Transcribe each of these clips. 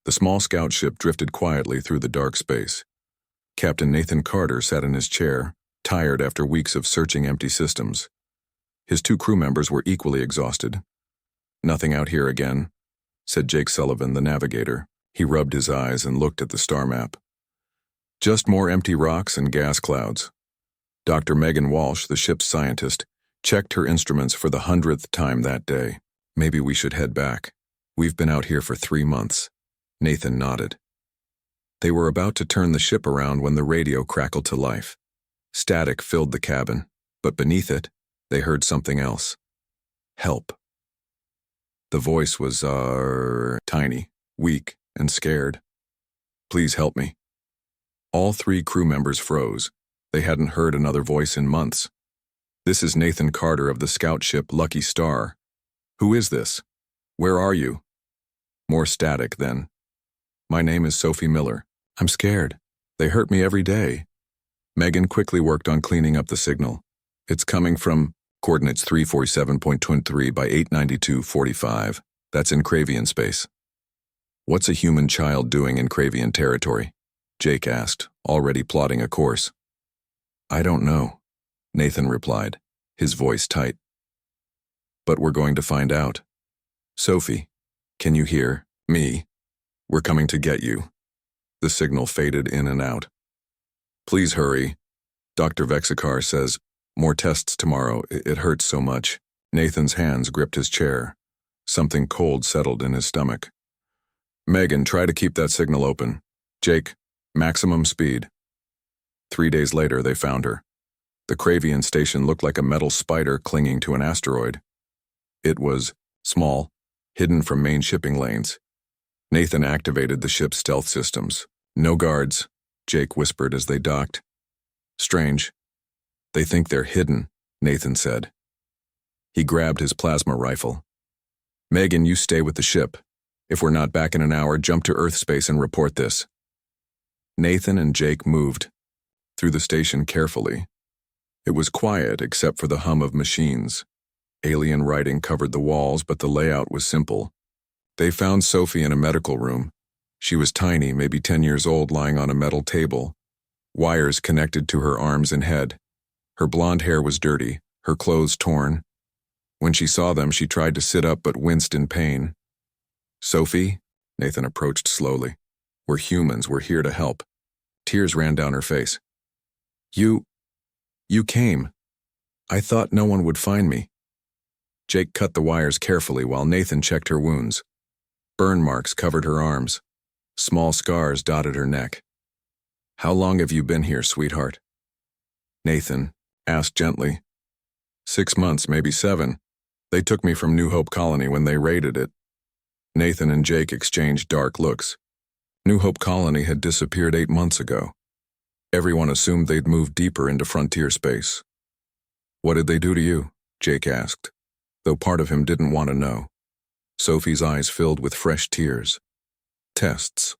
The small scout ship drifted quietly through the dark space. Captain Nathan Carter sat in his chair, tired after weeks of searching empty systems. His two crew members were equally exhausted. "Nothing out here again," said Jake Sullivan, the navigator. He rubbed his eyes and looked at the star map. "Just more empty rocks and gas clouds." Dr. Megan Walsh, the ship's scientist, checked her instruments for the 100th time that day. "Maybe we should head back. We've been out here for 3 months." Nathan nodded. They were about to turn the ship around when the radio crackled to life. Static filled the cabin, but beneath it, they heard something else. "Help." The voice was, tiny, weak, and scared. "Please help me." All 3 crew members froze. They hadn't heard another voice in months. "This is Nathan Carter of the scout ship Lucky Star." "Who is this? Where are you?" More static then. "My name is Sophie Miller. I'm scared. They hurt me every day." Megan quickly worked on cleaning up the signal. "It's coming from coordinates 347.23 by 892.45. That's in Cravian space." "What's a human child doing in Cravian territory?" Jake asked, already plotting a course. "I don't know," Nathan replied, his voice tight. "But we're going to find out. Sophie, can you hear me? We're coming to get you." The signal faded in and out. "Please hurry. Dr. Vexikar says, more tests tomorrow. It hurts so much." Nathan's hands gripped his chair. Something cold settled in his stomach. "Megan, try to keep that signal open. Jake, maximum speed." 3 days later, they found her. The Cravian station looked like a metal spider clinging to an asteroid. It was small, hidden from main shipping lanes. Nathan activated the ship's stealth systems. "No guards," Jake whispered as they docked. "Strange. They think they're hidden," Nathan said. He grabbed his plasma rifle. "Megan, you stay with the ship. If we're not back in an hour, jump to Earth space and report this." Nathan and Jake moved through the station carefully. It was quiet except for the hum of machines. Alien writing covered the walls, but the layout was simple. They found Sophie in a medical room. She was tiny, maybe 10 years old, lying on a metal table. Wires connected to her arms and head. Her blonde hair was dirty, her clothes torn. When she saw them, she tried to sit up but winced in pain. "Sophie," Nathan approached slowly. "We're humans, we're here to help." Tears ran down her face. You came. I thought no one would find me." Jake cut the wires carefully while Nathan checked her wounds. Burn marks covered her arms. Small scars dotted her neck. "How long have you been here, sweetheart?" Nathan asked gently. 6 months, maybe 7. They took me from New Hope Colony when they raided it." Nathan and Jake exchanged dark looks. New Hope Colony had disappeared 8 months ago. Everyone assumed they'd moved deeper into frontier space. "What did they do to you?" Jake asked, though part of him didn't want to know. Sophie's eyes filled with fresh tears. "Tests.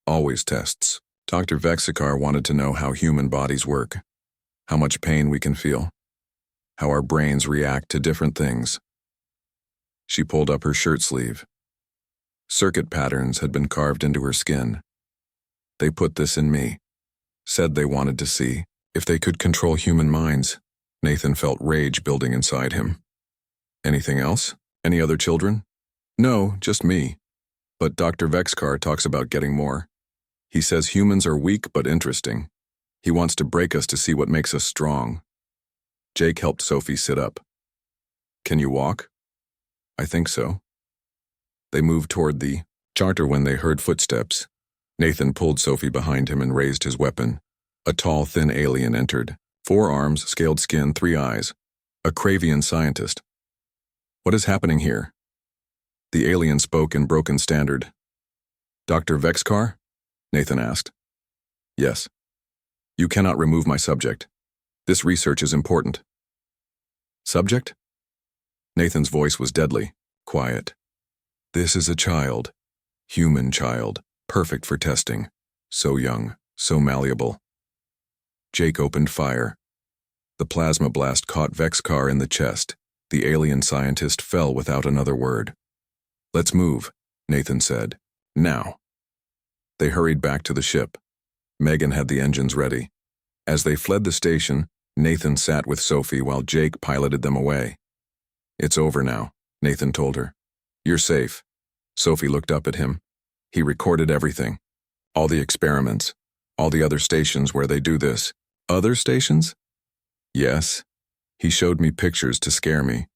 Always tests. Dr. Vexikar wanted to know how human bodies work, how much pain we can feel, how our brains react to different things." She pulled up her shirt sleeve. Circuit patterns had been carved into her skin. "They put this in me. Said they wanted to see if they could control human minds." Nathan felt rage building inside him. "Anything else? Any other children?" "No, just me. But Dr. Vexikar talks about getting more. He says humans are weak but interesting. He wants to break us to see what makes us strong." Jake helped Sophie sit up. "Can you walk?" "I think so." They moved toward the charter when they heard footsteps. Nathan pulled Sophie behind him and raised his weapon. A tall, thin alien entered. 4 arms, scaled skin, 3 eyes. A Cravian scientist. "What is happening here?" The alien spoke in broken standard. "Dr. Vexikar?" Nathan asked. "Yes." "You cannot remove my subject. This research is important." "Subject?" Nathan's voice was deadly, quiet. "This is a child. Human child. Perfect for testing. So young, so malleable." Jake opened fire. The plasma blast caught Vexikar in the chest. The alien scientist fell without another word. "Let's move," Nathan said. "Now." They hurried back to the ship. Megan had the engines ready. As they fled the station, Nathan sat with Sophie while Jake piloted them away. "It's over now," Nathan told her. "You're safe." Sophie looked up at him. He recorded everything. All the experiments. All the other stations where they do this. Other stations? Yes. He showed me pictures to scare me.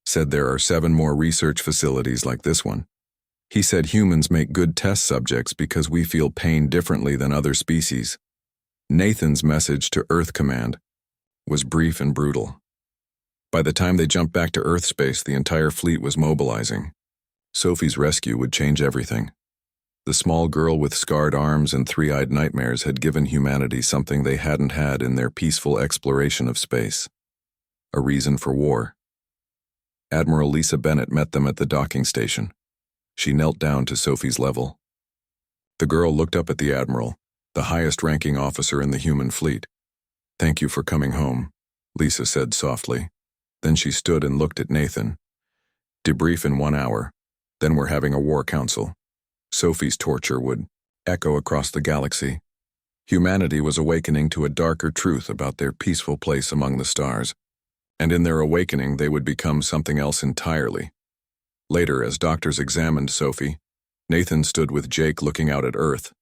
Said there are 7 more research facilities like this one. He said humans make good test subjects because we feel pain differently than other species. Nathan's message to Earth Command was brief and brutal. By the time they jumped back to Earth space, the entire fleet was mobilizing. Sophie's rescue would change everything. The small girl with scarred arms and 3-eyed nightmares had given humanity something they hadn't had in their peaceful exploration of space. A reason for war. Admiral Lisa Bennett met them at the docking station. She knelt down to Sophie's level. The girl looked up at the Admiral, the highest-ranking officer in the human fleet. "Thank you for coming home," Lisa said softly. Then she stood and looked at Nathan. "Debrief in 1 hour. Then we're having a war council." Sophie's torture would echo across the galaxy. Humanity was awakening to a darker truth about their peaceful place among the stars. And in their awakening, they would become something else entirely. Later, as doctors examined Sophie, Nathan stood with Jake looking out at Earth.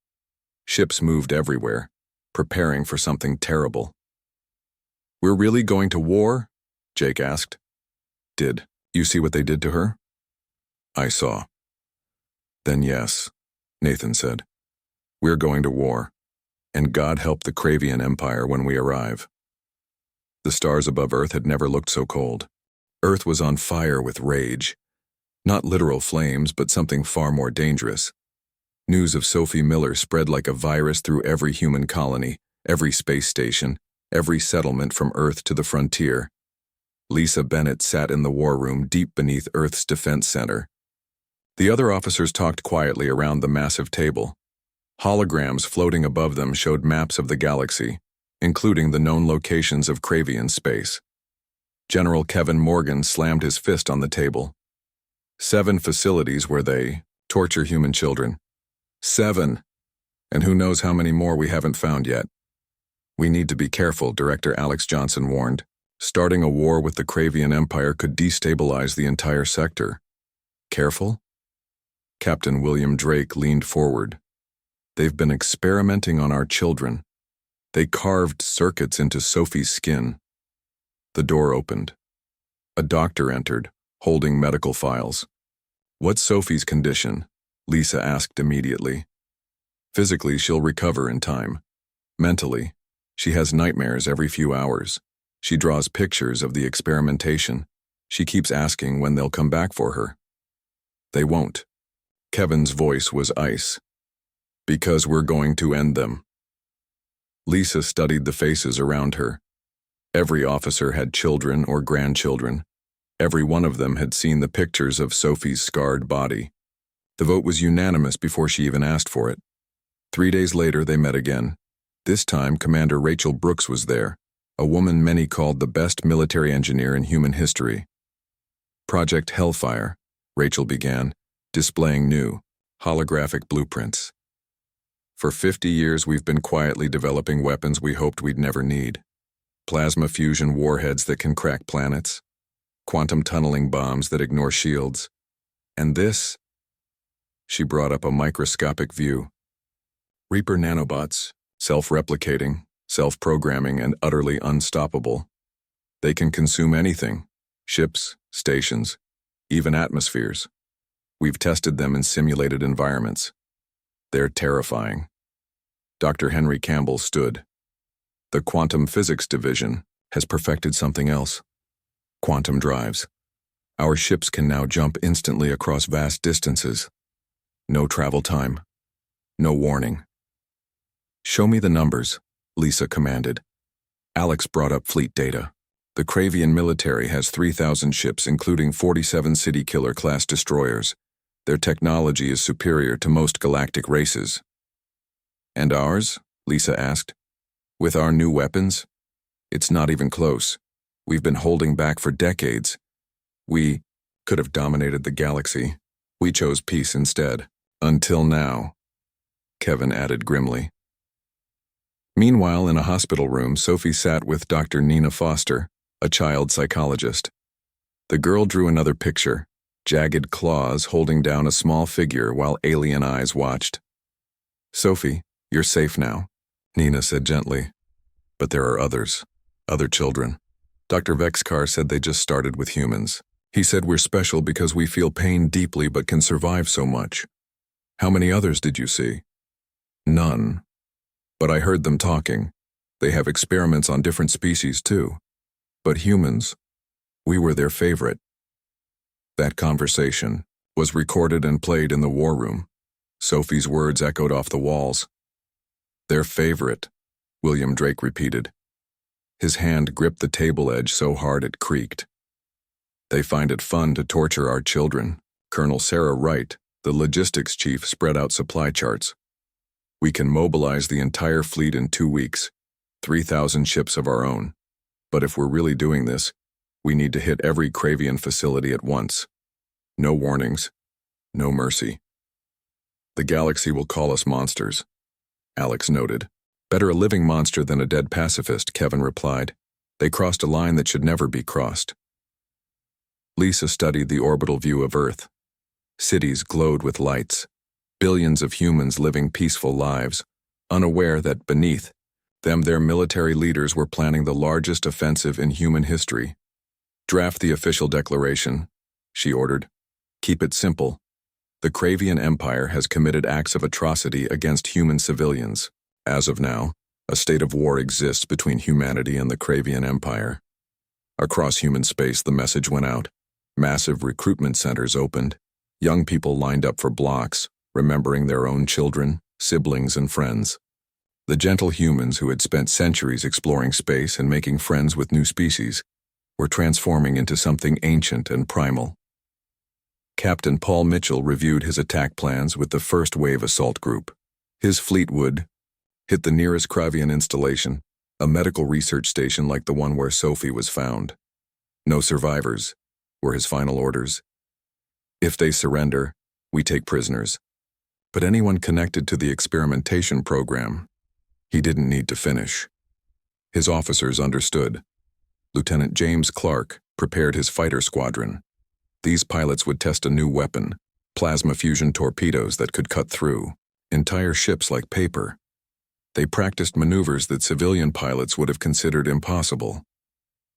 Ships moved everywhere, preparing for something terrible. "We're really going to war?" Jake asked. "Did you see what they did to her?" "I saw." "Then yes," Nathan said. "We're going to war, and God help the Kravian Empire when we arrive." The stars above Earth had never looked so cold. Earth was on fire with rage. Not literal flames, but something far more dangerous. News of Sophie Miller spread like a virus through every human colony, every space station, every settlement from Earth to the frontier. Lisa Bennett sat in the war room deep beneath Earth's defense center. The other officers talked quietly around the massive table. Holograms floating above them showed maps of the galaxy, including the known locations of Kravian space. General Kevin Morgan slammed his fist on the table. 7 facilities where they torture human children. 7! And who knows how many more we haven't found yet. "We need to be careful," Director Alex Johnson warned. "Starting a war with the Kravian Empire could destabilize the entire sector." "Careful?" Captain William Drake leaned forward. "They've been experimenting on our children. They carved circuits into Sophie's skin." The door opened. A doctor entered, holding medical files. "What's Sophie's condition?" Lisa asked immediately. "Physically, she'll recover in time. Mentally, she has nightmares every few hours. She draws pictures of the experimentation. She keeps asking when they'll come back for her." "They won't." Kevin's voice was ice. "Because we're going to end them." Lisa studied the faces around her. Every officer had children or grandchildren. Every one of them had seen the pictures of Sophie's scarred body. The vote was unanimous before she even asked for it. 3 days later, they met again. This time, Commander Rachel Brooks was there, a woman many called the best military engineer in human history. "Project Hellfire," Rachel began, displaying new, holographic blueprints. "For 50 years, we've been quietly developing weapons we hoped we'd never need. Plasma fusion warheads that can crack planets, quantum tunneling bombs that ignore shields. And this," she brought up a microscopic view. "Reaper nanobots, self-replicating, self-programming, and utterly unstoppable. They can consume anything, ships, stations, even atmospheres. We've tested them in simulated environments. They're terrifying." Dr. Henry Campbell stood. "The Quantum Physics Division has perfected something else. Quantum drives. Our ships can now jump instantly across vast distances. No travel time. No warning." "Show me the numbers," Lisa commanded. Alex brought up fleet data. The Kravian military has 3,000 ships, including 47 City Killer-class destroyers. Their technology is superior to most galactic races. "And ours?" Lisa asked. "With our new weapons? It's not even close. We've been holding back for decades. We could have dominated the galaxy. We chose peace instead. Until now." Kevin added grimly. Meanwhile, in a hospital room, Sophie sat with Dr. Nina Foster, a child psychologist. The girl drew another picture, jagged claws holding down a small figure while alien eyes watched. "Sophie, you're safe now," Nina said gently. "But there are others, other children. Dr. Vexkar said they just started with humans. He said we're special because we feel pain deeply but can survive so much. How many others did you see?" "None. But I heard them talking. They have experiments on different species too. But humans, we were their favorite." That conversation was recorded and played in the war room. Sophie's words echoed off the walls. "Their favorite," William Drake repeated. His hand gripped the table edge so hard it creaked. "They find it fun to torture our children." Colonel Sarah Wright, the logistics chief, spread out supply charts. "We can mobilize the entire fleet in 2 weeks, 3,000 ships of our own. But if we're really doing this, we need to hit every Kravian facility at once. No warnings, no mercy. The galaxy will call us monsters," Alex noted. "Better a living monster than a dead pacifist," Kevin replied. "They crossed a line that should never be crossed." Lisa studied the orbital view of Earth. Cities glowed with lights. Billions of humans living peaceful lives, unaware that beneath them their military leaders were planning the largest offensive in human history. "Draft the official declaration," she ordered. "Keep it simple. The Kravian Empire has committed acts of atrocity against human civilians. As of now, a state of war exists between humanity and the Kravian Empire." Across human space, the message went out. Massive recruitment centers opened. Young people lined up for blocks, remembering their own children, siblings, and friends. The gentle humans who had spent centuries exploring space and making friends with new species were transforming into something ancient and primal. Captain Paul Mitchell reviewed his attack plans with the first wave assault group. His fleet would hit the nearest Kravian installation, a medical research station like the one where Sophie was found. "No survivors," were his final orders. "If they surrender, we take prisoners. But anyone connected to the experimentation program," he didn't need to finish. His officers understood. Lieutenant James Clark prepared his fighter squadron. These pilots would test a new weapon, plasma fusion torpedoes that could cut through entire ships like paper. They practiced maneuvers that civilian pilots would have considered impossible.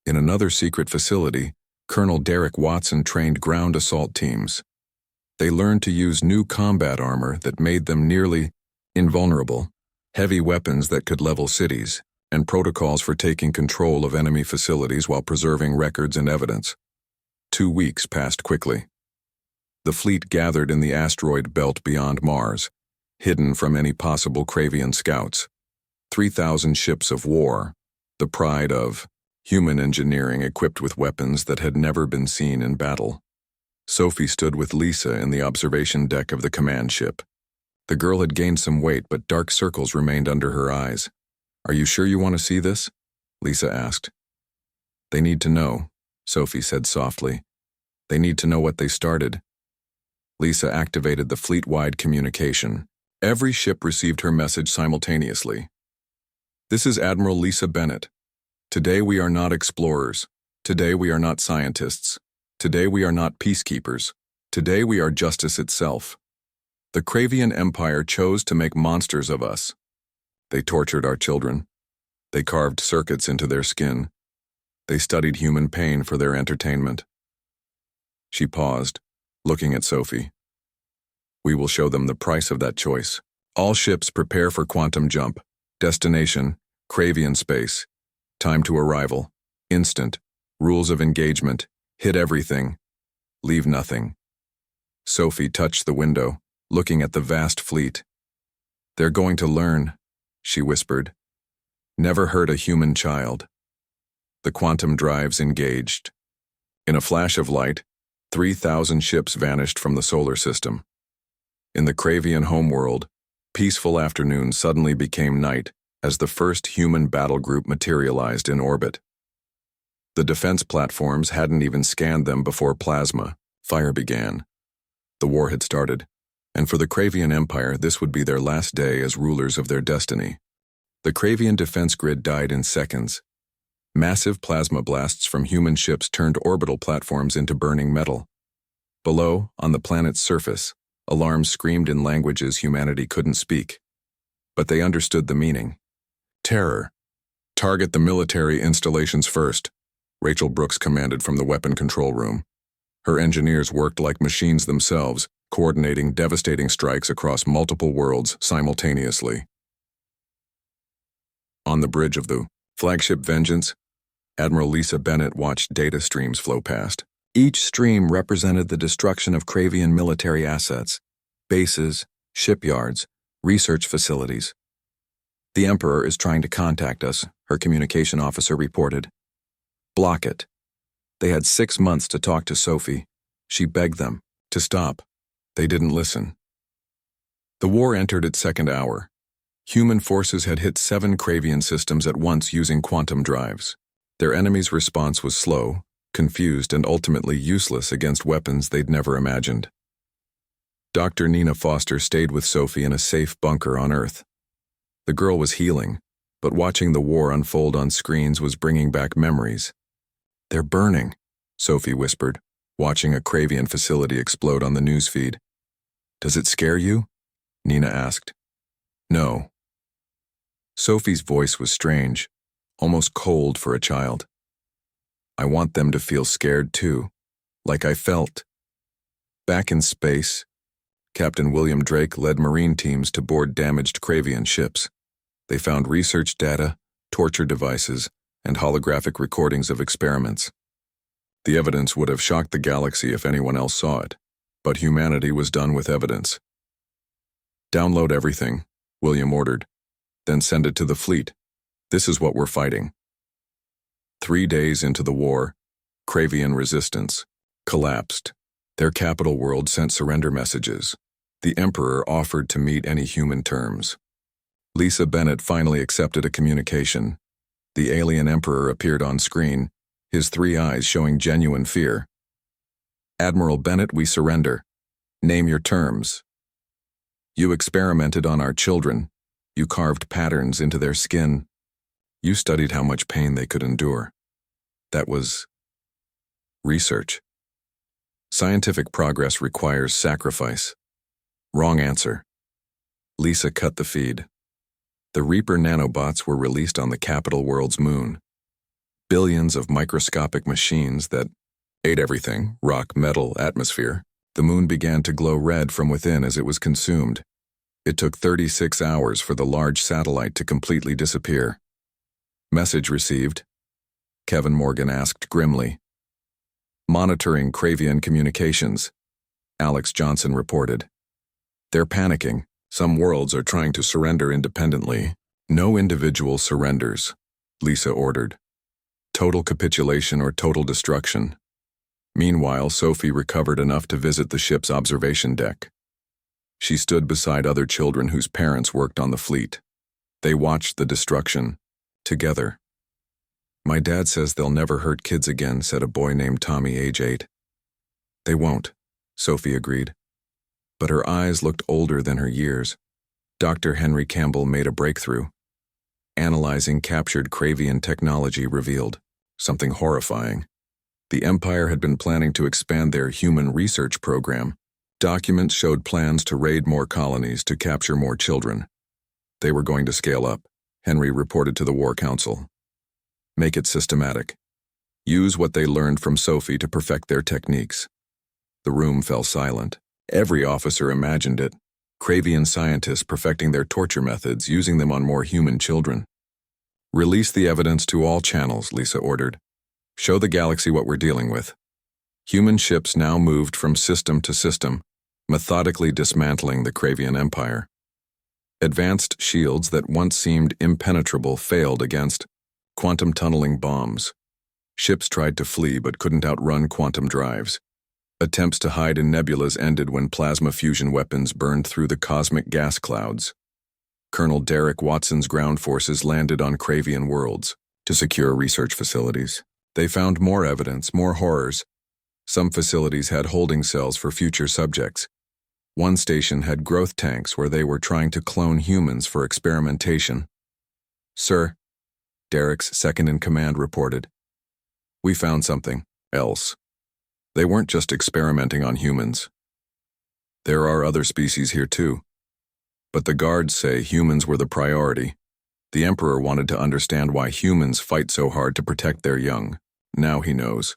In another secret facility, Colonel Derek Watson trained ground assault teams. They learned to use new combat armor that made them nearly invulnerable, heavy weapons that could level cities, and protocols for taking control of enemy facilities while preserving records and evidence. 2 weeks passed quickly. The fleet gathered in the asteroid belt beyond Mars, hidden from any possible Kravian scouts. 3,000 ships of war, the pride of human engineering equipped with weapons that had never been seen in battle. Sophie stood with Lisa in the observation deck of the command ship. The girl had gained some weight, but dark circles remained under her eyes. "Are you sure you want to see this?" Lisa asked. "They need to know," Sophie said softly. "They need to know what they started." Lisa activated the fleet-wide communication. Every ship received her message simultaneously. "This is Admiral Lisa Bennett. Today we are not explorers. Today we are not scientists. Today we are not peacekeepers. Today we are justice itself. The Kravian Empire chose to make monsters of us. They tortured our children. They carved circuits into their skin. They studied human pain for their entertainment." She paused, looking at Sophie. "We will show them the price of that choice. All ships prepare for quantum jump. Destination, Kravian space. Time to arrival. Instant. Rules of engagement. Hit everything. Leave nothing." Sophie touched the window, looking at the vast fleet. "They're going to learn," she whispered. "Never hurt a human child." The quantum drives engaged. In a flash of light, 3,000 ships vanished from the solar system. In the Kravian homeworld, peaceful afternoon suddenly became night as the first human battle group materialized in orbit. The defense platforms hadn't even scanned them before plasma fire began. The war had started. And for the Cravian Empire, this would be their last day as rulers of their destiny. The Cravian defense grid died in seconds. Massive plasma blasts from human ships turned orbital platforms into burning metal. Below, on the planet's surface, alarms screamed in languages humanity couldn't speak. But they understood the meaning. Terror. Target the military installations first, Rachel Brooks commanded from the weapon control room. Her engineers worked like machines themselves, coordinating devastating strikes across multiple worlds simultaneously. On the bridge of the flagship Vengeance, Admiral Lisa Bennett watched data streams flow past. Each stream represented the destruction of Cravian military assets, bases, shipyards, research facilities. "The Emperor is trying to contact us," her communication officer reported. "Block it." They had 6 months to talk to Sophie. She begged them to stop. They didn't listen. The war entered its second hour. Human forces had hit 7 Cravian systems at once using quantum drives. Their enemy's response was slow, confused, and ultimately useless against weapons they'd never imagined. Dr. Nina Foster stayed with Sophie in a safe bunker on Earth. The girl was healing, but watching the war unfold on screens was bringing back memories. "They're burning," Sophie whispered, watching a Cravian facility explode on the newsfeed. "Does it scare you?" Nina asked. "No." Sophie's voice was strange, almost cold for a child. "I want them to feel scared too, like I felt." Back in space, Captain William Drake led Marine teams to board damaged Cravian ships. They found research data, torture devices, and holographic recordings of experiments. The evidence would have shocked the galaxy if anyone else saw it, but humanity was done with evidence. "Download everything," William ordered, "then send it to the fleet. This is what we're fighting." 3 days into the war, Cravian resistance collapsed. Their capital world sent surrender messages. The Emperor offered to meet any human terms. Lisa Bennett finally accepted a communication. The alien Emperor appeared on screen, his 3 eyes showing genuine fear. "Admiral Bennett, we surrender. Name your terms." "You experimented on our children. You carved patterns into their skin. You studied how much pain they could endure. That was research. Scientific progress requires sacrifice." Wrong answer. Lisa cut the feed. The Reaper nanobots were released on the capital world's moon. Billions of microscopic machines that ate everything, rock, metal, atmosphere. The moon began to glow red from within as it was consumed. It took 36 hours for the large satellite to completely disappear. "Message received?" Kevin Morgan asked grimly. "Monitoring Cravian communications," Alex Johnson reported. "They're panicking. Some worlds are trying to surrender independently." "No individual surrenders," Lisa ordered. "Total capitulation or total destruction." Meanwhile, Sophie recovered enough to visit the ship's observation deck. She stood beside other children whose parents worked on the fleet. They watched the destruction, together. "My dad says they'll never hurt kids again," said a boy named Tommy, age 8. "They won't," Sophie agreed. But her eyes looked older than her years. Dr. Henry Campbell made a breakthrough. Analyzing captured Cravian technology revealed something horrifying. The Empire had been planning to expand their human research program. Documents showed plans to raid more colonies to capture more children. They were going to scale up, Henry reported to the War Council. "Make it systematic. Use what they learned from Sophie to perfect their techniques." The room fell silent. Every officer imagined it. Cravian scientists perfecting their torture methods, using them on more human children. "Release the evidence to all channels," Lisa ordered. "Show the galaxy what we're dealing with." Human ships now moved from system to system, methodically dismantling the Cravian Empire. Advanced shields that once seemed impenetrable failed against quantum tunneling bombs. Ships tried to flee but couldn't outrun quantum drives. Attempts to hide in nebulas ended when plasma fusion weapons burned through the cosmic gas clouds. Colonel Derek Watson's ground forces landed on Cravian worlds to secure research facilities. They found more evidence, more horrors. Some facilities had holding cells for future subjects. One station had growth tanks where they were trying to clone humans for experimentation. "Sir," Derek's second-in-command reported, "we found something else. They weren't just experimenting on humans. There are other species here too. But the guards say humans were the priority. The Emperor wanted to understand why humans fight so hard to protect their young. Now he knows,"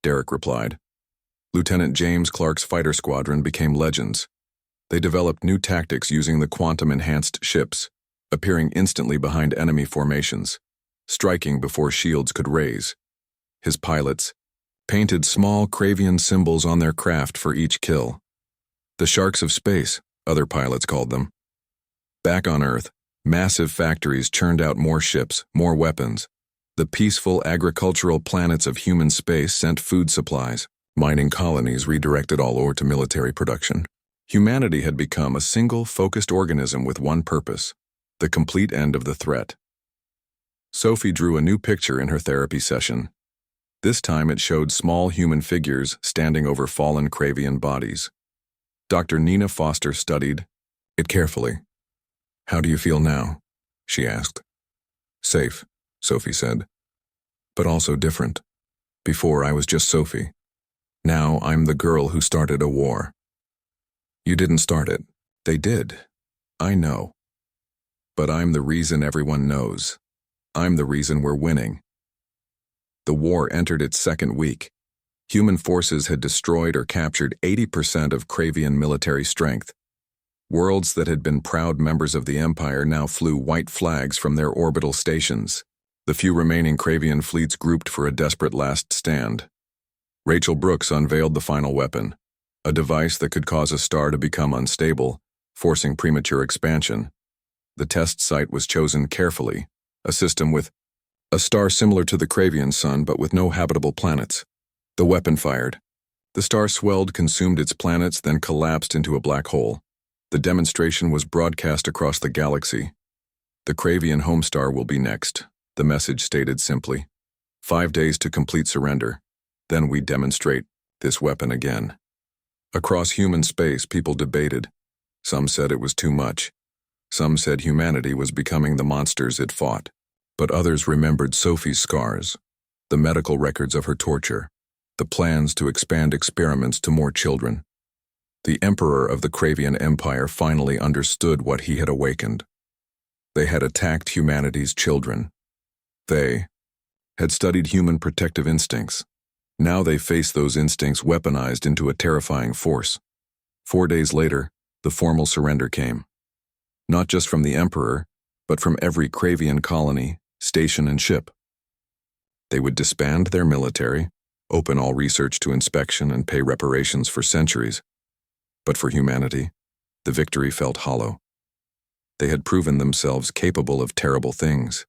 Derek replied. Lieutenant James Clark's fighter squadron became legends. They developed new tactics using the quantum-enhanced ships, appearing instantly behind enemy formations, striking before shields could raise. His pilots painted small Kravian symbols on their craft for each kill. The sharks of space, other pilots called them. Back on Earth, massive factories churned out more ships, more weapons. The peaceful agricultural planets of human space sent food supplies. Mining colonies redirected all ore to military production. Humanity had become a single, focused organism with one purpose: the complete end of the threat. Sophie drew a new picture in her therapy session. This time it showed small human figures standing over fallen Kravian bodies. Dr. Nina Foster studied it carefully. "How do you feel now?" she asked. "Safe," Sophie said. "But also different. Before I was just Sophie. Now I'm the girl who started a war." "You didn't start it. They did. I know. But I'm the reason everyone knows. I'm the reason we're winning." The war entered its second week. Human forces had destroyed or captured 80% of Kravian military strength. Worlds that had been proud members of the Empire now flew white flags from their orbital stations. The few remaining Kravian fleets grouped for a desperate last stand. Rachel Brooks unveiled the final weapon, a device that could cause a star to become unstable, forcing premature expansion. The test site was chosen carefully, a system with a star similar to the Kravian sun but with no habitable planets. The weapon fired. The star swelled, consumed its planets, then collapsed into a black hole. The demonstration was broadcast across the galaxy. "The Kravian homestar will be next," the message stated simply. 5 days to complete surrender. Then we demonstrate this weapon again. Across human space, people debated. Some said it was too much. Some said humanity was becoming the monsters it fought. But others remembered Sophie's scars, the medical records of her torture, the plans to expand experiments to more children. The Emperor of the Kravian Empire finally understood what he had awakened. They had attacked humanity's children. They had studied human protective instincts. Now they faced those instincts weaponized into a terrifying force. 4 days later, the formal surrender came. Not just from the Emperor, but from every Kravian colony, station, and ship. They would disband their military, open all research to inspection, and pay reparations for centuries. But for humanity, the victory felt hollow. They had proven themselves capable of terrible things.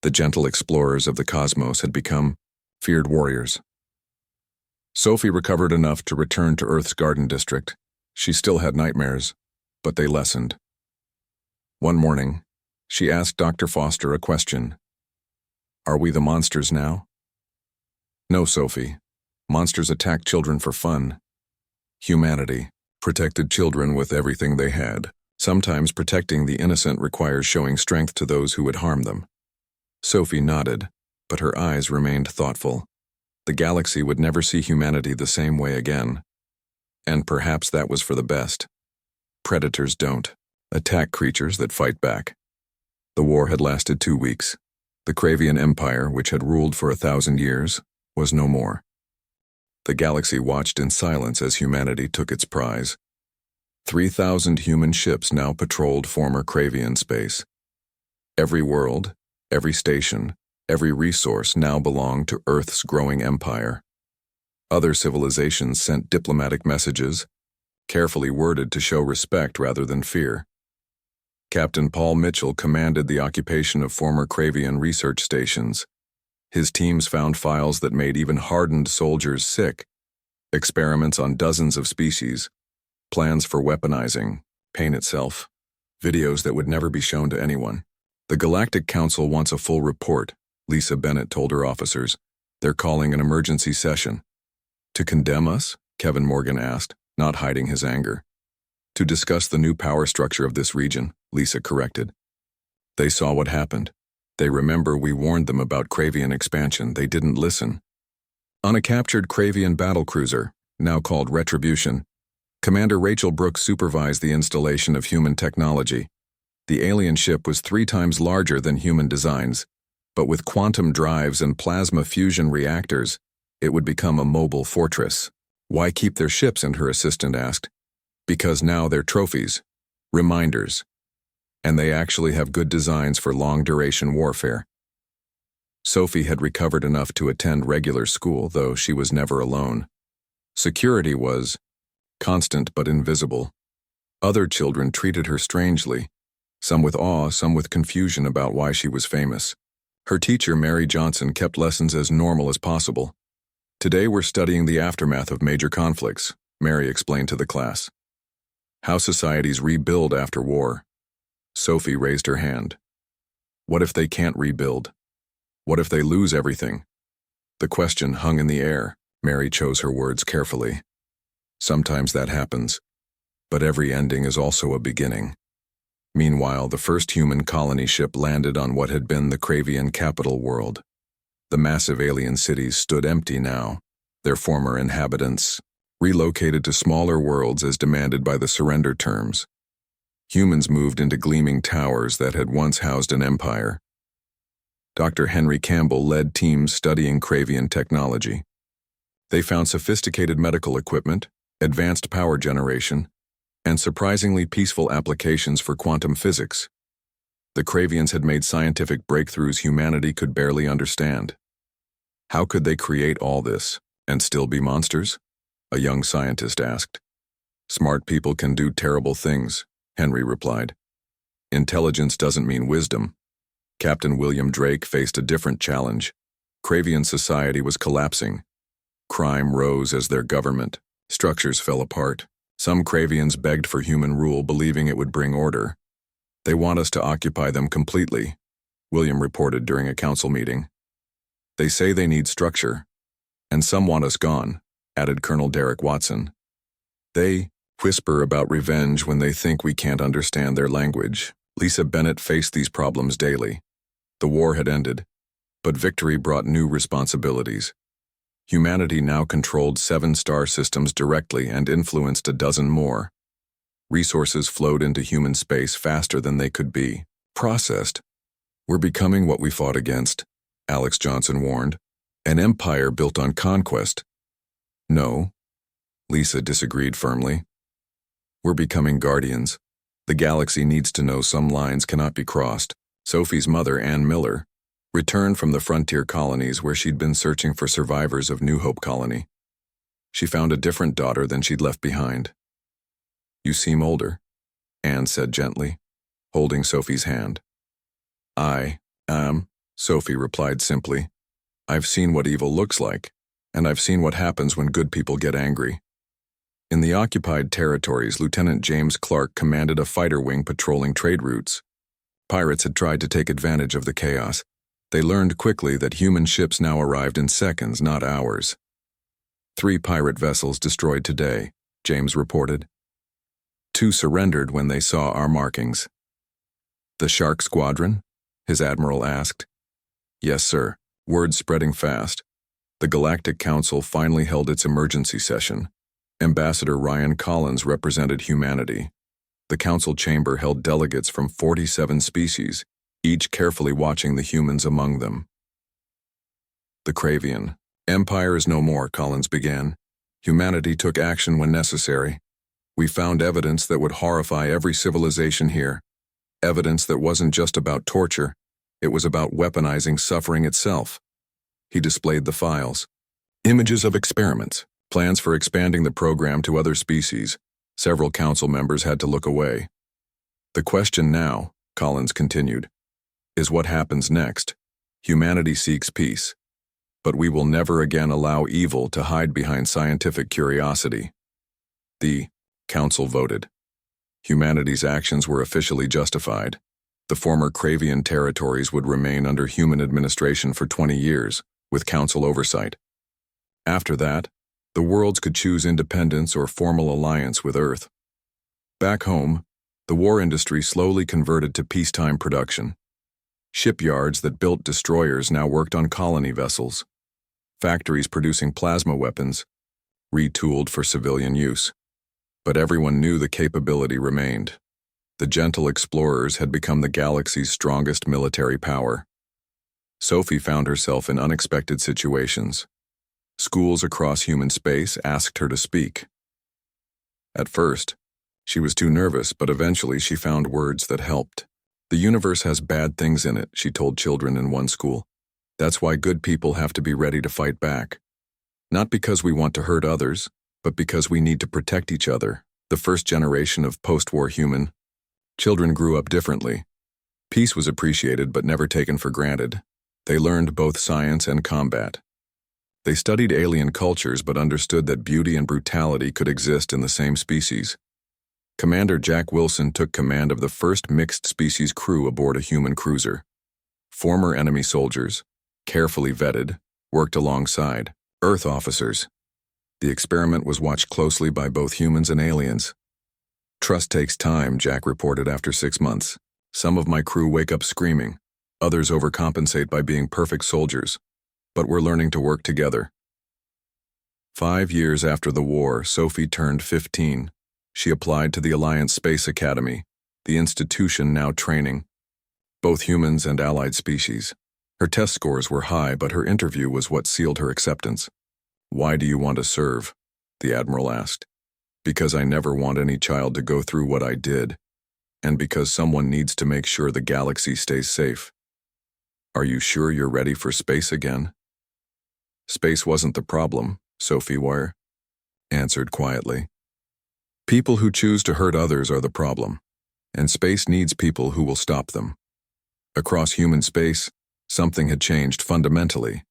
The gentle explorers of the cosmos had become feared warriors. Sophie recovered enough to return to Earth's Garden District. She still had nightmares, but they lessened. One morning, she asked Dr. Foster a question. "Are we the monsters now?" "No, Sophie. Monsters attack children for fun. Humanity protected children with everything they had. Sometimes protecting the innocent requires showing strength to those who would harm them." Sophie nodded, but her eyes remained thoughtful. The galaxy would never see humanity the same way again. And perhaps that was for the best. Predators don't attack creatures that fight back. The war had lasted 2 weeks. The Kravian Empire, which had ruled for 1,000 years, was no more. The galaxy watched in silence as humanity took its prize. 3,000 human ships now patrolled former Kravian space. Every world, every station, every resource now belonged to Earth's growing empire. Other civilizations sent diplomatic messages, carefully worded to show respect rather than fear. Captain Paul Mitchell commanded the occupation of former Kravian research stations. His teams found files that made even hardened soldiers sick, experiments on dozens of species, plans for weaponizing, pain itself, videos that would never be shown to anyone. "The Galactic Council wants a full report," Lisa Bennett told her officers. "They're calling an emergency session." "To condemn us?" Kevin Morgan asked, not hiding his anger. To discuss the new power structure of this region, Lisa corrected. They saw what happened. They remember we warned them about Cravian expansion. They didn't listen. On a captured Cravian battlecruiser, now called Retribution, Commander Rachel Brooks supervised the installation of human technology. The alien ship was 3 times larger than human designs, but with quantum drives and plasma fusion reactors, it would become a mobile fortress. Why keep their ships? And her assistant asked. Because now they're trophies, reminders, and they actually have good designs for long-duration warfare. Sophie had recovered enough to attend regular school, though she was never alone. Security was constant but invisible. Other children treated her strangely, some with awe, some with confusion about why she was famous. Her teacher, Mary Johnson, kept lessons as normal as possible. Today we're studying the aftermath of major conflicts, Mary explained to the class. How societies rebuild after war. Sophie raised her hand. What if they can't rebuild? What if they lose everything? The question hung in the air. Mary chose her words carefully. Sometimes that happens, but every ending is also a beginning. Meanwhile, the first human colony ship landed on what had been the Cravian capital world. The massive alien cities stood empty now, their former inhabitants relocated to smaller worlds as demanded by the surrender terms. Humans moved into gleaming towers that had once housed an empire. Dr. Henry Campbell led teams studying Cravian technology. They found sophisticated medical equipment, advanced power generation, and surprisingly peaceful applications for quantum physics. The Cravians had made scientific breakthroughs humanity could barely understand. How could they create all this and still be monsters? A young scientist asked. Smart people can do terrible things, Henry replied. Intelligence doesn't mean wisdom. Captain William Drake faced a different challenge. Cravian society was collapsing. Crime rose as their government structures fell apart. Some Cravians begged for human rule, believing it would bring order. They want us to occupy them completely, William reported during a council meeting. They say they need structure, and some want us gone, added Colonel Derek Watson. They whisper about revenge when they think we can't understand their language. Lisa Bennett faced these problems daily. The war had ended, but victory brought new responsibilities. Humanity now controlled 7 star systems directly and influenced a dozen more. Resources flowed into human space faster than they could be processed. We're becoming what we fought against, Alex Johnson warned. An empire built on conquest. No, Lisa disagreed firmly. We're becoming guardians. The galaxy needs to know some lines cannot be crossed. Sophie's mother, Ann Miller, returned from the frontier colonies where she'd been searching for survivors of New Hope Colony. She found a different daughter than she'd left behind. You seem older, Anne said gently, holding Sophie's hand. I am, Sophie replied simply. I've seen what evil looks like, and I've seen what happens when good people get angry. In the occupied territories, Lieutenant James Clark commanded a fighter wing patrolling trade routes. Pirates had tried to take advantage of the chaos. They learned quickly that human ships now arrived in seconds, not hours. 3 pirate vessels destroyed today, James reported. 2 surrendered when they saw our markings. The Shark Squadron? His admiral asked. Yes, sir. Word spreading fast. The Galactic Council finally held its emergency session. Ambassador Ryan Collins represented humanity. The council chamber held delegates from 47 species, each carefully watching the humans among them. The Cravian Empire is no more, Collins began. Humanity took action when necessary. We found evidence that would horrify every civilization here. Evidence that wasn't just about torture, it was about weaponizing suffering itself. He displayed the files. Images of experiments, plans for expanding the program to other species. Several council members had to look away. The question now, Collins continued, is what happens next. Humanity seeks peace, but we will never again allow evil to hide behind scientific curiosity. The council voted. Humanity's actions were officially justified. The former Cravian territories would remain under human administration for 20 years, with council oversight. After that, the worlds could choose independence or formal alliance with Earth. Back home, the war industry slowly converted to peacetime production. Shipyards that built destroyers now worked on colony vessels. Factories producing plasma weapons, retooled for civilian use. But everyone knew the capability remained. The gentle explorers had become the galaxy's strongest military power. Sophie found herself in unexpected situations. Schools across human space asked her to speak. At first, she was too nervous, but eventually she found words that helped. The universe has bad things in it, she told children in one school. That's why good people have to be ready to fight back. Not because we want to hurt others, but because we need to protect each other. The first generation of post-war human. Children grew up differently. Peace was appreciated but never taken for granted. They learned both science and combat. They studied alien cultures but understood that beauty and brutality could exist in the same species. Commander Jack Wilson took command of the first mixed-species crew aboard a human cruiser. Former enemy soldiers, carefully vetted, worked alongside Earth officers. The experiment was watched closely by both humans and aliens. Trust takes time, Jack reported after 6 months. Some of my crew wake up screaming. Others overcompensate by being perfect soldiers. But we're learning to work together. 5 years after the war, Sophie turned 15. She applied to the Alliance Space Academy, the institution now training both humans and allied species. Her test scores were high, but her interview was what sealed her acceptance. "Why do you want to serve?" the Admiral asked. "Because I never want any child to go through what I did, and because someone needs to make sure the galaxy stays safe." "Are you sure you're ready for space again?" "Space wasn't the problem," Sophie War answered quietly. "People who choose to hurt others are the problem, and space needs people who will stop them." Across human space, something had changed fundamentally.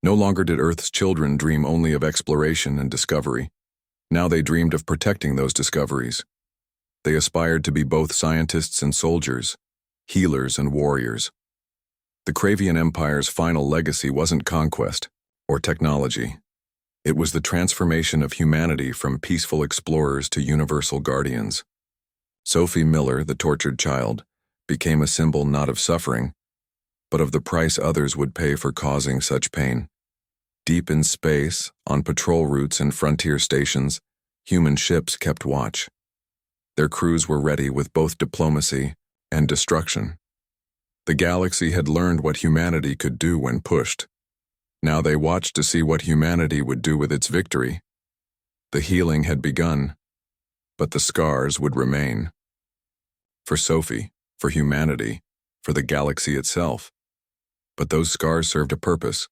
No longer did Earth's children dream only of exploration and discovery. Now they dreamed of protecting those discoveries. They aspired to be both scientists and soldiers, healers and warriors. The Kravian Empire's final legacy wasn't conquest or technology. It was the transformation of humanity from peaceful explorers to universal guardians. Sophie Miller, the tortured child, became a symbol not of suffering, but of the price others would pay for causing such pain. Deep in space, on patrol routes and frontier stations, human ships kept watch. Their crews were ready with both diplomacy and destruction. The galaxy had learned what humanity could do when pushed. Now they watched to see what humanity would do with its victory. The healing had begun, but the scars would remain. For Sophie, for humanity, for the galaxy itself. But those scars served a purpose.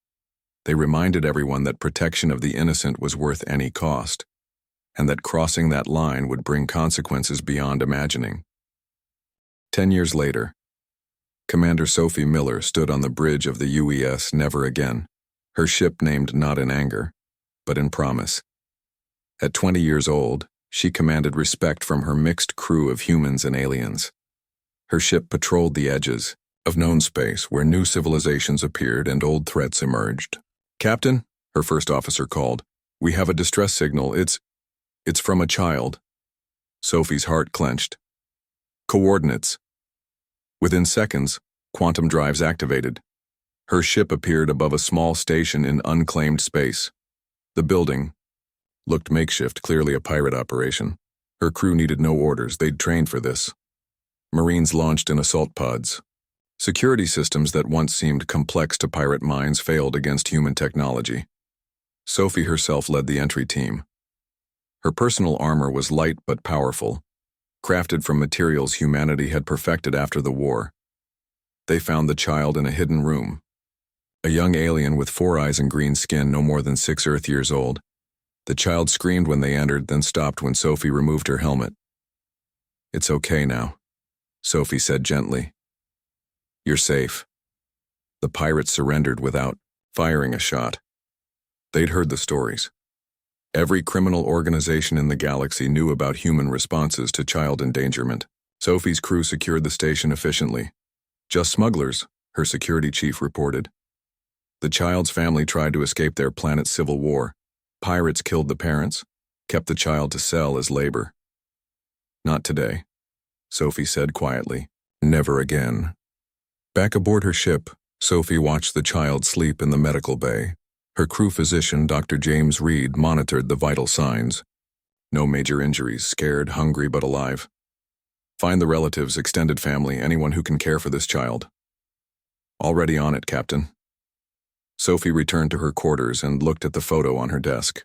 They reminded everyone that protection of the innocent was worth any cost, and that crossing that line would bring consequences beyond imagining. 10 years later, Commander Sophie Miller stood on the bridge of the UES Never Again, her ship named not in anger, but in promise. At 20 years old, she commanded respect from her mixed crew of humans and aliens. Her ship patrolled the edges of known space where new civilizations appeared and old threats emerged. "Captain," her first officer called, "we have a distress signal. It's from a child." Sophie's heart clenched. "Coordinates." Within seconds, quantum drives activated. Her ship appeared above a small station in unclaimed space. The building looked makeshift, clearly a pirate operation. Her crew needed no orders, they'd trained for this. Marines launched in assault pods. Security systems that once seemed complex to pirate minds failed against human technology. Sophie herself led the entry team. Her personal armor was light but powerful, crafted from materials humanity had perfected after the war. They found the child in a hidden room. A young alien with 4 eyes and green skin, no more than 6 Earth years old. The child screamed when they entered, then stopped when Sophie removed her helmet. "It's okay now," Sophie said gently. "You're safe." The pirates surrendered without firing a shot. They'd heard the stories. Every criminal organization in the galaxy knew about human responses to child endangerment. Sophie's crew secured the station efficiently. "Just smugglers," her security chief reported. The child's family tried to escape their planet's civil war. Pirates killed the parents, kept the child to sell as labor. Not today, Sophie said quietly. Never again. Back aboard her ship, Sophie watched the child sleep in the medical bay. Her crew physician, Dr. James Reed, monitored the vital signs. No major injuries, scared, hungry, but alive. Find the relatives, extended family, anyone who can care for this child. Already on it, Captain. Sophie returned to her quarters and looked at the photo on her desk.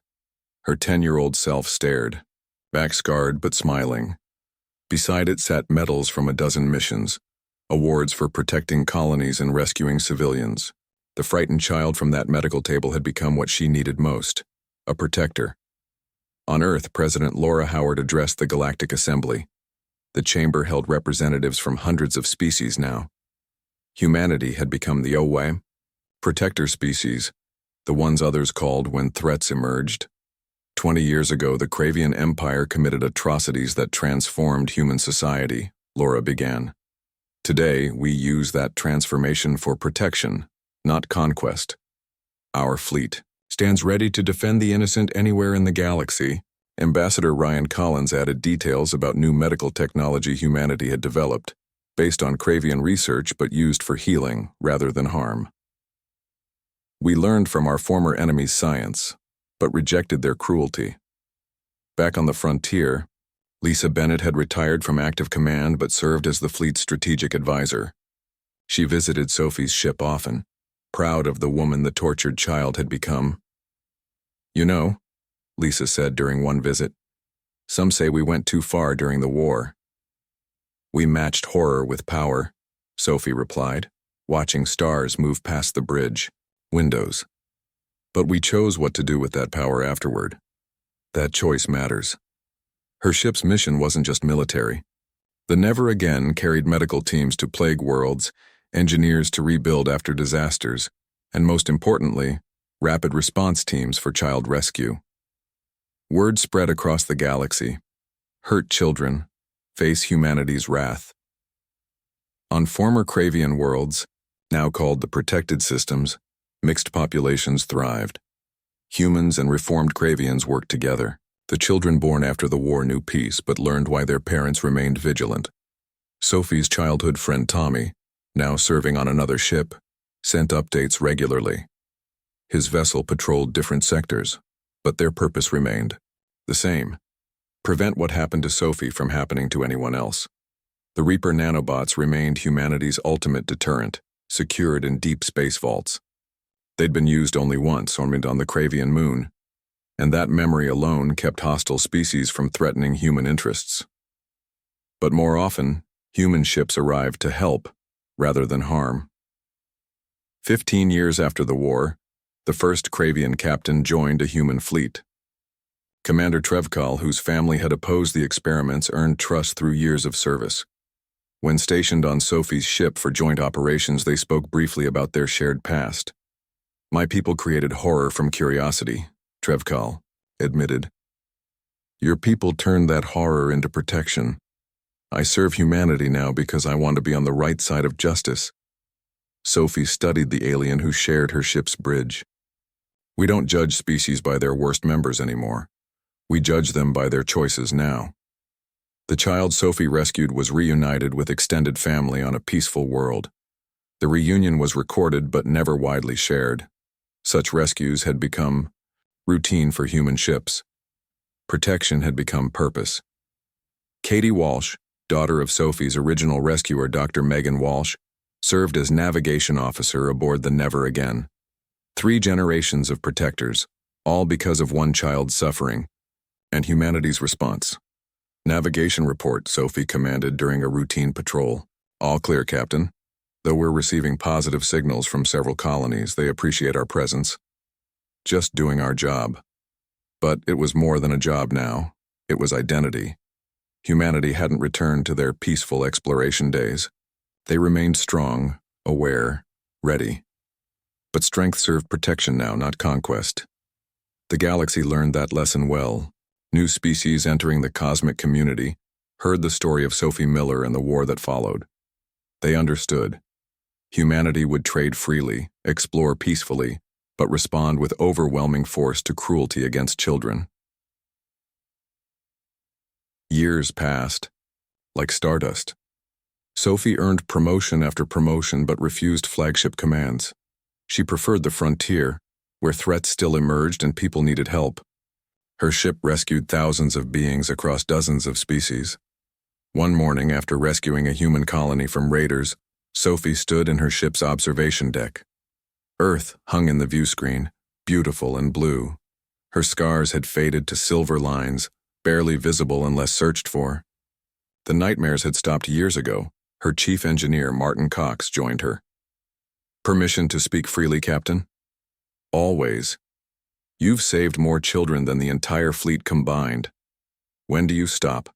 Her 10-year-old self stared, back scarred but smiling. Beside it sat medals from a dozen missions, awards for protecting colonies and rescuing civilians. The frightened child from that medical table had become what she needed most, a protector. On Earth, President Laura Howard addressed the Galactic Assembly. The chamber held representatives from hundreds of species now. Humanity had become the HFY, protector species, the ones others called when threats emerged. 20 years ago, the Kravian Empire committed atrocities that transformed human society, Laura began. Today, we use that transformation for protection, not conquest. Our fleet stands ready to defend the innocent anywhere in the galaxy. Ambassador Ryan Collins added details about new medical technology humanity had developed, based on Kravian research but used for healing rather than harm. We learned from our former enemies' science, but rejected their cruelty. Back on the frontier, Lisa Bennett had retired from active command but served as the fleet's strategic advisor. She visited Sophie's ship often, proud of the woman the tortured child had become. You know, Lisa said during one visit, some say we went too far during the war. We matched horror with power, Sophie replied, watching stars move past the bridge, windows. But we chose what to do with that power afterward. That choice matters. Her ship's mission wasn't just military. The Never Again carried medical teams to plague worlds, engineers to rebuild after disasters, and most importantly, rapid response teams for child rescue. Word spread across the galaxy. Hurt children face humanity's wrath. On former Kravian worlds, now called the Protected Systems, mixed populations thrived. Humans and reformed Kravians worked together. The children born after the war knew peace but learned why their parents remained vigilant. Sophie's childhood friend Tommy, now serving on another ship, sent updates regularly. His vessel patrolled different sectors, but their purpose remained the same: prevent what happened to Sophie from happening to anyone else. The Reaper nanobots remained humanity's ultimate deterrent, secured in deep space vaults. They'd been used only once, orbited on the Kravian moon, and that memory alone kept hostile species from threatening human interests. But more often, human ships arrived to help rather than harm. 15 years after the war, the first Kravian captain joined a human fleet. Commander Trevkal, whose family had opposed the experiments, earned trust through years of service. When stationed on Sophie's ship for joint operations, they spoke briefly about their shared past. My people created horror from curiosity, Trevkal admitted. Your people turned that horror into protection. I serve humanity now because I want to be on the right side of justice. Sophie studied the alien who shared her ship's bridge. We don't judge species by their worst members anymore. We judge them by their choices now. The child Sophie rescued was reunited with extended family on a peaceful world. The reunion was recorded but never widely shared. Such rescues had become routine for human ships. Protection had become purpose. Katie Walsh, daughter of Sophie's original rescuer Dr. Megan Walsh, served as navigation officer aboard the Never Again. 3 generations of protectors, all because of one child's suffering, and humanity's response. Navigation report, Sophie commanded during a routine patrol. All clear, Captain. Though we're receiving positive signals from several colonies, they appreciate our presence. Just doing our job. But it was more than a job now. It was identity. Humanity hadn't returned to their peaceful exploration days. They remained strong, aware, ready. But strength served protection now, not conquest. The galaxy learned that lesson well. New species entering the cosmic community heard the story of Sophie Miller and the war that followed. They understood. Humanity would trade freely, explore peacefully, but respond with overwhelming force to cruelty against children. Years passed, like stardust. Sophie earned promotion after promotion but refused flagship commands. She preferred the frontier, where threats still emerged and people needed help. Her ship rescued thousands of beings across dozens of species. One morning, after rescuing a human colony from raiders, Sophie stood in her ship's observation deck. Earth hung in the viewscreen, beautiful and blue. Her scars had faded to silver lines, barely visible unless searched for. The nightmares had stopped years ago. Her chief engineer, Martin Cox, joined her. "Permission to speak freely, Captain?" "Always. You've saved more children than the entire fleet combined. When do you stop?"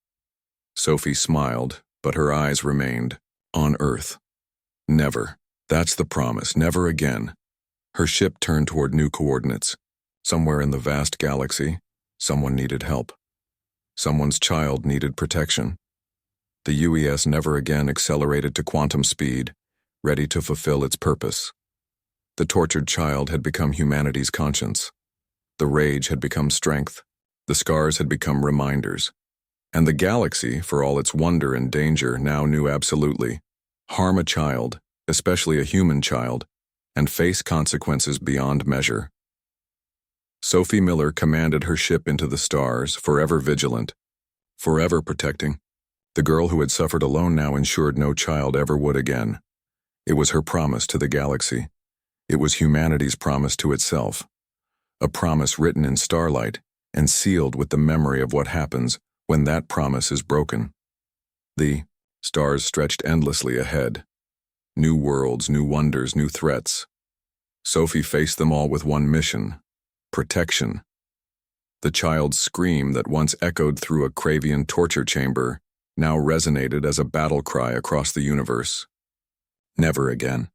Sophie smiled, but her eyes remained on Earth. Never. That's the promise. Never again. Her ship turned toward new coordinates. Somewhere in the vast galaxy, someone needed help. Someone's child needed protection. The UES never again accelerated to quantum speed, ready to fulfill its purpose. The tortured child had become humanity's conscience. The rage had become strength. The scars had become reminders. And the galaxy, for all its wonder and danger, now knew absolutely: harm a child, especially a human child, and face consequences beyond measure. Sophie Miller commanded her ship into the stars, forever vigilant, forever protecting. The girl who had suffered alone now ensured no child ever would again. It was her promise to the galaxy. It was humanity's promise to itself. A promise written in starlight and sealed with the memory of what happens when that promise is broken. The stars stretched endlessly ahead. New worlds, new wonders, new threats. Sophie faced them all with one mission: protection. The child's scream that once echoed through a Cravian torture chamber now resonated as a battle cry across the universe. Never again.